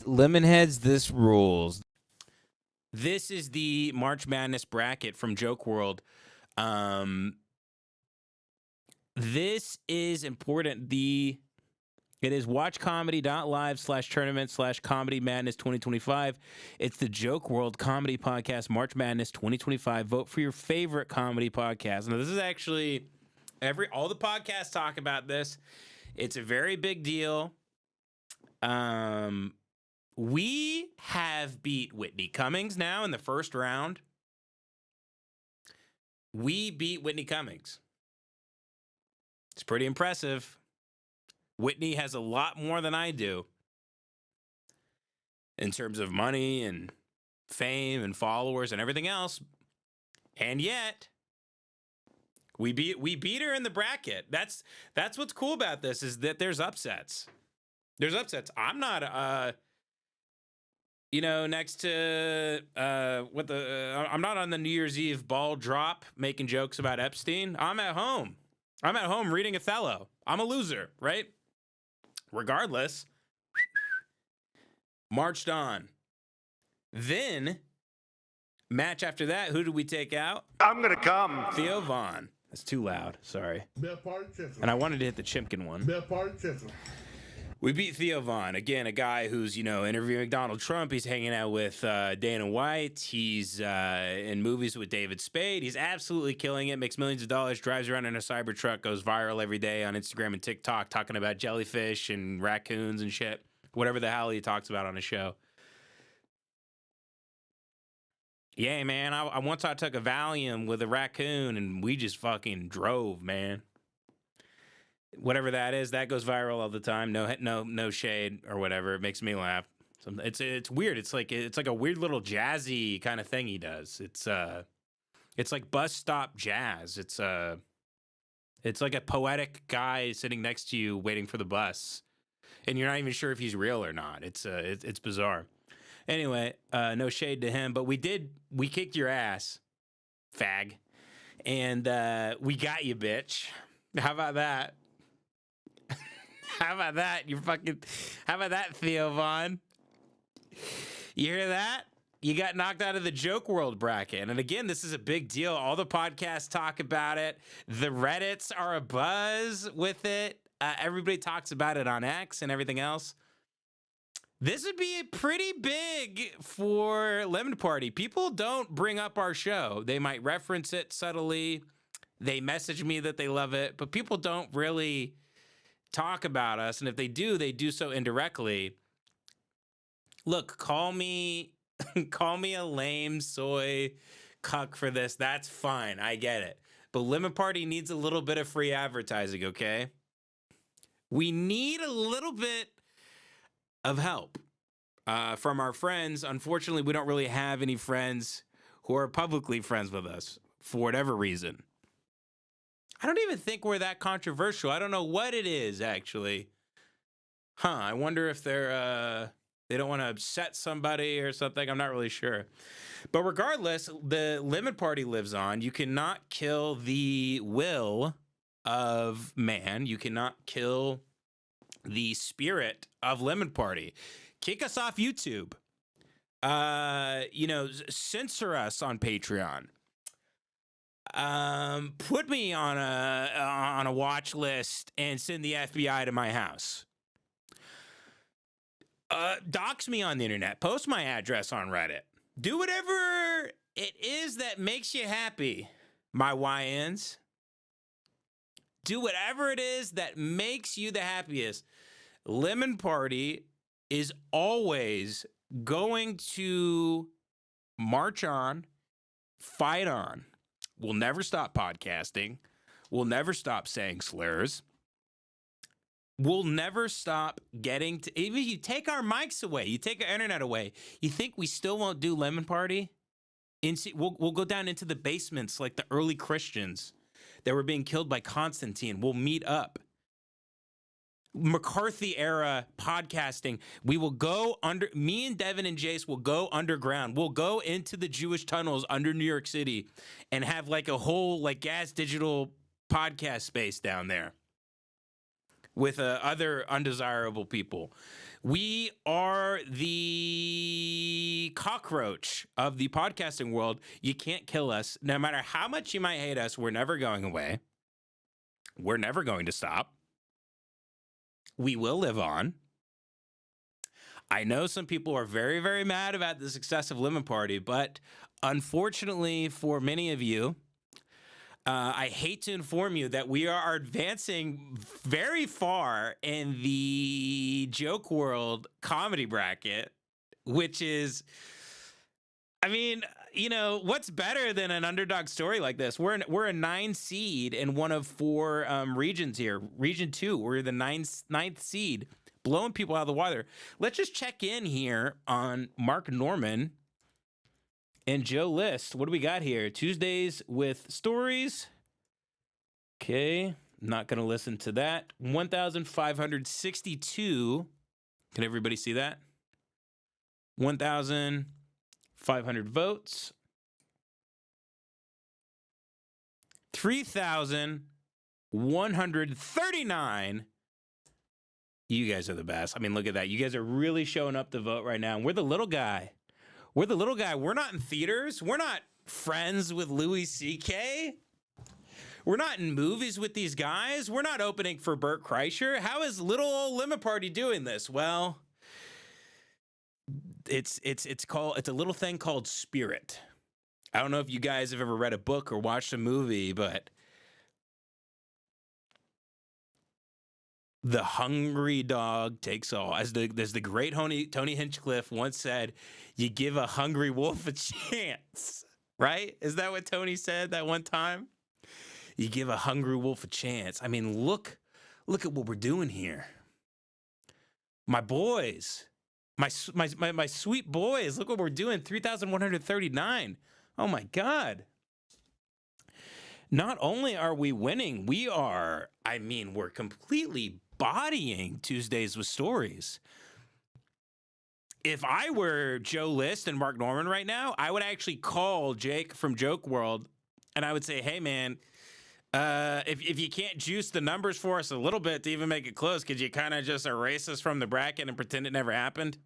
Lemonheads, this rules. This is the March Madness bracket from Joke World. This is important. It is watchcomedy.live/tournament/comedy madness 2025. It's the Joke World Comedy Podcast March Madness 2025. Vote for your favorite comedy podcast. Now, this is actually all the podcasts talk about this. It's a very big deal. We have beat Whitney Cummings now in the first round. We beat Whitney Cummings. It's pretty impressive. Whitney has a lot more than I do in terms of money and fame and followers and everything else. And yet, we beat her in the bracket. That's what's cool about this, is that there's upsets. There's upsets. I'm not next to I'm not on the New Year's Eve ball drop making jokes about Epstein. I'm at home. I'm at home reading Othello. I'm a loser, right? Regardless, marched on. Then, match after that, who did we take out? I'm gonna come. Theo Von. That's too loud. Sorry. And I wanted to hit the Chimkin one. We beat Theo Von. Again, a guy who's, interviewing Donald Trump. He's hanging out with Dana White. He's in movies with David Spade. He's absolutely killing it, makes millions of dollars, drives around in a Cybertruck, goes viral every day on Instagram and TikTok, talking about jellyfish and raccoons and shit. Whatever the hell he talks about on his show. Yeah, man, I once took a Valium with a raccoon, and we just fucking drove, man. Whatever that is, that goes viral all the time. No shade or whatever. It makes me laugh. It's weird. It's like a weird little jazzy kind of thing he does. It's like bus stop jazz. It's like a poetic guy sitting next to you waiting for the bus, and you're not even sure if he's real or not. It's bizarre. Anyway, no shade to him, but we kicked your ass, fag, and we got you, bitch. How about that? How about that? How about that, Theo Von? You hear that? You got knocked out of the Joke World bracket. And again, this is a big deal. All the podcasts talk about it. The Reddits are abuzz with it. Everybody talks about it on X and everything else. This would be pretty big for Lemon Party. People don't bring up our show. They might reference it subtly. They message me that they love it, but people don't really talk about us, and if they do so indirectly. Look, call me a lame soy cuck for this. That's fine. I get it. But Lemon Party needs a little bit of free advertising, okay? We need a little bit of help from our friends. Unfortunately, we don't really have any friends who are publicly friends with us for whatever reason. I don't even think we're that controversial. I don't know what it is, actually. I wonder if they don't want to upset somebody or something. I'm not really sure. But regardless, the Lemon Party lives on. You cannot kill the will of man. You cannot kill the spirit of Lemon Party. Kick us off YouTube. Censor us on Patreon. Put me on a watch list and send the FBI to my house. Dox me on the internet. Post my address on Reddit. Do whatever it is that makes you happy, my YNs. Do whatever it is that makes you the happiest. Lemon Party is always going to march on, fight on. We'll never stop podcasting. We'll never stop saying slurs. We'll never stop getting to... Even if you take our mics away, you take our internet away, you think we still won't do Lemon Party? We'll go down into the basements like the early Christians that were being killed by Constantine. We'll meet up. McCarthy era podcasting. We will go under, me and Devin and Jace will go underground. We'll go into the Jewish tunnels under New York City and have like a whole like gas digital podcast space down there with other undesirable people. We are the cockroach of the podcasting world. You can't kill us. No matter how much you might hate us, we're never going away. We're never going to stop. We will live on. I know some people are very, very mad about the success of Lemon Party, but unfortunately for many of you, I hate to inform you that we are advancing very far in the joke world comedy bracket, which is, I mean, you know, what's better than an underdog story like this? We're a 9 seed in one of 4 regions here. Region 2, we're the ninth seed, blowing people out of the water. Let's just check in here on Mark Norman and Joe List. What do we got here? Tuesdays with stories. Okay, not going to listen to that. 1,562. Can everybody see that? 1,500 votes. 3,139. You guys are the best. I mean, look at that. You guys are really showing up to vote right now. And we're the little guy. We're the little guy. We're not in theaters. We're not friends with Louis C.K. We're not in movies with these guys. We're not opening for Burt Kreischer. How is little old Lemon Party doing this? Well, it's a little thing called spirit. I don't know if you guys have ever read a book or watched a movie, but the hungry dog takes all. As the great Tony Hinchcliffe once said, you give a hungry wolf a chance, right? Is that what Tony said that one time? You give a hungry wolf a chance. I mean, look at what we're doing here. My boys, my sweet boys, look what we're doing. 3,139. Oh my God. Not only are we winning, we're completely bodying Tuesdays with Stories. If I were Joe List and Mark Norman right now, I would actually call Jake from Joke World and I would say, hey man, if you can't juice the numbers for us a little bit to even make it close, could you kind of just erase us from the bracket and pretend it never happened?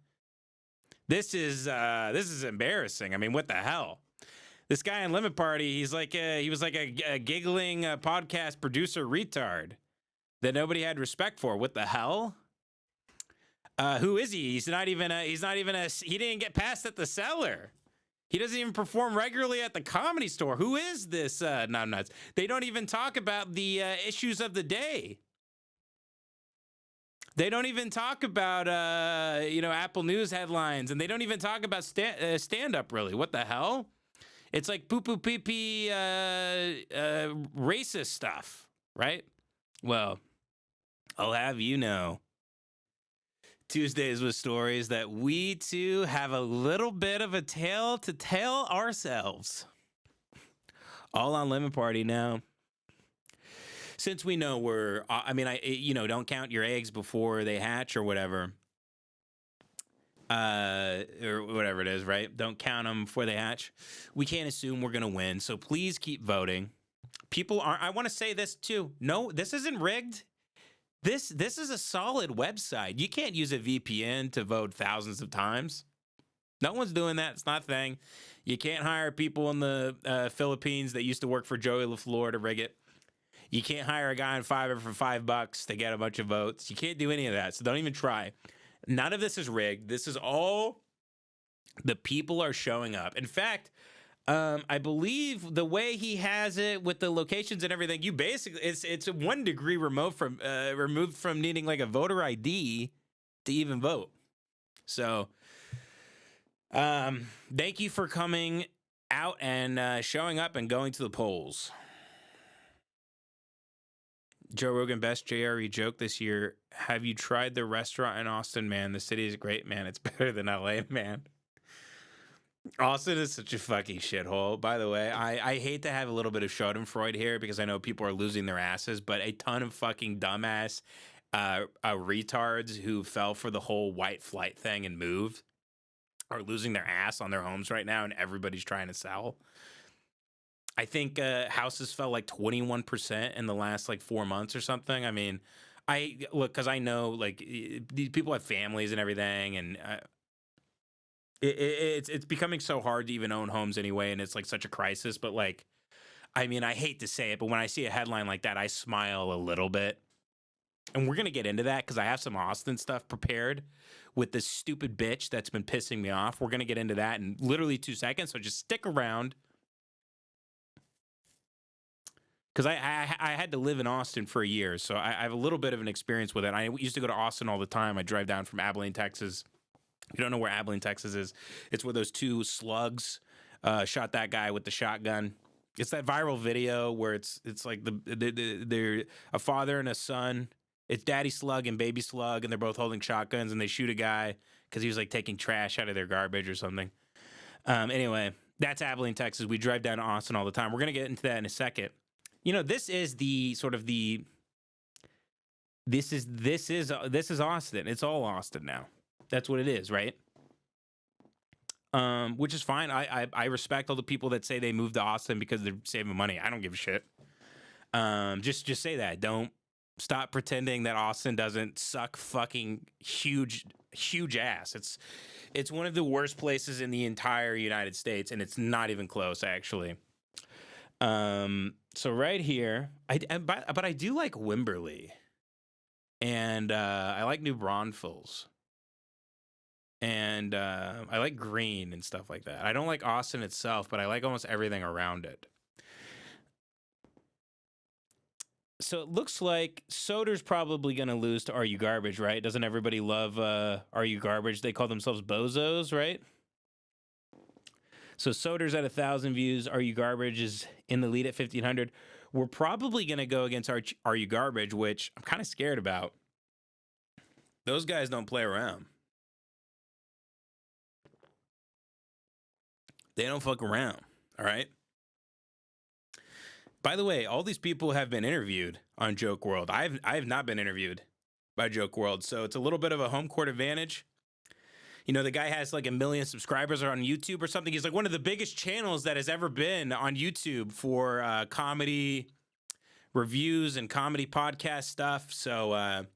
This is embarrassing. I mean, what the hell? This guy in Lemon Party, he was like a giggling podcast producer retard that nobody had respect for. What the hell? Who is he? He didn't get passed at the cellar. He doesn't even perform regularly at the Comedy Store. Who is this nuts? They don't even talk about the issues of the day. They don't even talk about Apple News headlines, and they don't even talk about stand-up really. What the hell? It's like poo-poo pee-pee racist stuff, right? Well, I'll have you know, Tuesdays with Stories, that we too have a little bit of a tale to tell ourselves. All on Lemon Party now. Since we know don't count your eggs before they hatch or whatever. Or whatever it is, right? Don't count them before they hatch. We can't assume we're going to win. So please keep voting. I want to say this too. No, this isn't rigged. This is a solid website. You can't use a VPN to vote thousands of times. No one's doing that. It's not a thing. You can't hire people in the Philippines that used to work for Joey LaFleur to rig it. You can't hire a guy on Fiverr for $5 to get a bunch of votes. You can't do any of that. So don't even try. None of this is rigged. This is all the people are showing up. In fact, I believe the way he has it with the locations and everything, you basically it's 1 degree removed from needing like a voter ID to even vote. So, thank you for coming out and showing up and going to the polls. Joe Rogan, best JRE joke this year. Have you tried the restaurant in Austin, man? The city is great, man. It's better than LA, man. Austin is such a fucking shithole, by the way. I hate to have a little bit of Schadenfreude here because I know people are losing their asses, but a ton of fucking dumbass retards who fell for the whole white flight thing and moved are losing their ass on their homes right now, and everybody's trying to sell. I think houses fell like 21% in the last like 4 months or something. I mean, I look because I know like these people have families and everything, and it's becoming so hard to even own homes anyway, and it's like such a crisis. But like, I mean, I hate to say it, but when I see a headline like that, I smile a little bit. And we're gonna get into that because I have some Austin stuff prepared with this stupid bitch that's been pissing me off. We're gonna get into that in literally 2 seconds, so just stick around. Because I had to live in Austin for a year, so I have a little bit of an experience with it. I used to go to Austin all the time. I drive down from Abilene, Texas. If you don't know where Abilene, Texas is, it's where those two slugs shot that guy with the shotgun. It's that viral video where it's like they're a father and a son. It's Daddy Slug and Baby Slug, and they're both holding shotguns, and they shoot a guy because he was like taking trash out of their garbage or something. Anyway, that's Abilene, Texas. We drive down to Austin all the time. We're gonna get into that in a second. You know, this is the sort of the this is Austin. It's all Austin now. That's what it is, right? Which is fine. I respect all the people that say they moved to Austin because they're saving money. I don't give a shit. Just say that. Don't stop pretending that Austin doesn't suck fucking huge ass. It's one of the worst places in the entire United States, and it's not even close, actually. So right here, but I do like Wimberley, and I like New Braunfels, and I like Green and stuff like that. I don't like Austin itself, but I like almost everything around it. So it looks like Soder's probably going to lose to Are You Garbage, right? Doesn't everybody love Are You Garbage? They call themselves bozos, right? So Soder's at 1,000 views. Are You Garbage is in the lead at 1,500. We're probably going to go against Are You Garbage, which I'm kind of scared about. Those guys don't play around. They don't fuck around, all right? By the way, all these people have been interviewed on Joke World. I have not been interviewed by Joke World, so it's a little bit of a home court advantage. You know, the guy has like 1 million subscribers on YouTube or something. He's like one of the biggest channels that has ever been on YouTube for comedy reviews and comedy podcast stuff. So,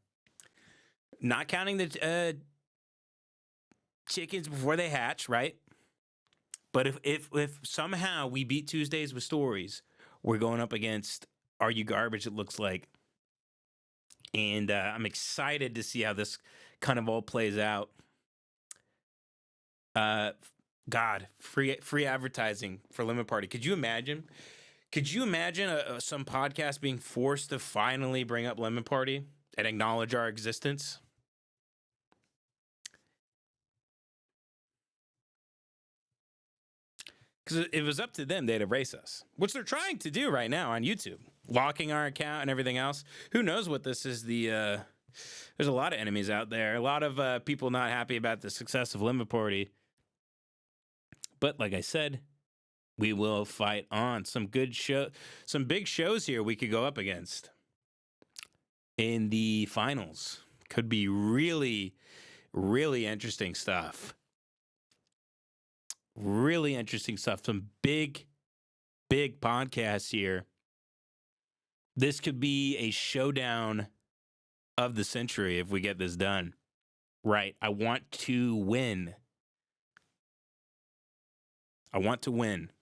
not counting the chickens before they hatch, right? But if somehow we beat Tuesdays with Stories, we're going up against Are You Garbage, it looks like. And I'm excited to see how this kind of all plays out. God, free advertising for Lemon Party. Could you imagine? Could you imagine some podcast being forced to finally bring up Lemon Party and acknowledge our existence? Because if it was up to them, they'd erase us, which they're trying to do right now on YouTube, locking our account and everything else. Who knows what this is? There's a lot of enemies out there, a lot of people not happy about the success of Lemon Party. But like I said, we will fight on. Some big shows here we could go up against in the finals. Could be really, really interesting stuff. Really interesting stuff. Some big podcasts here. This could be a showdown of the century if we get this done. Right. I want to win. I want to win.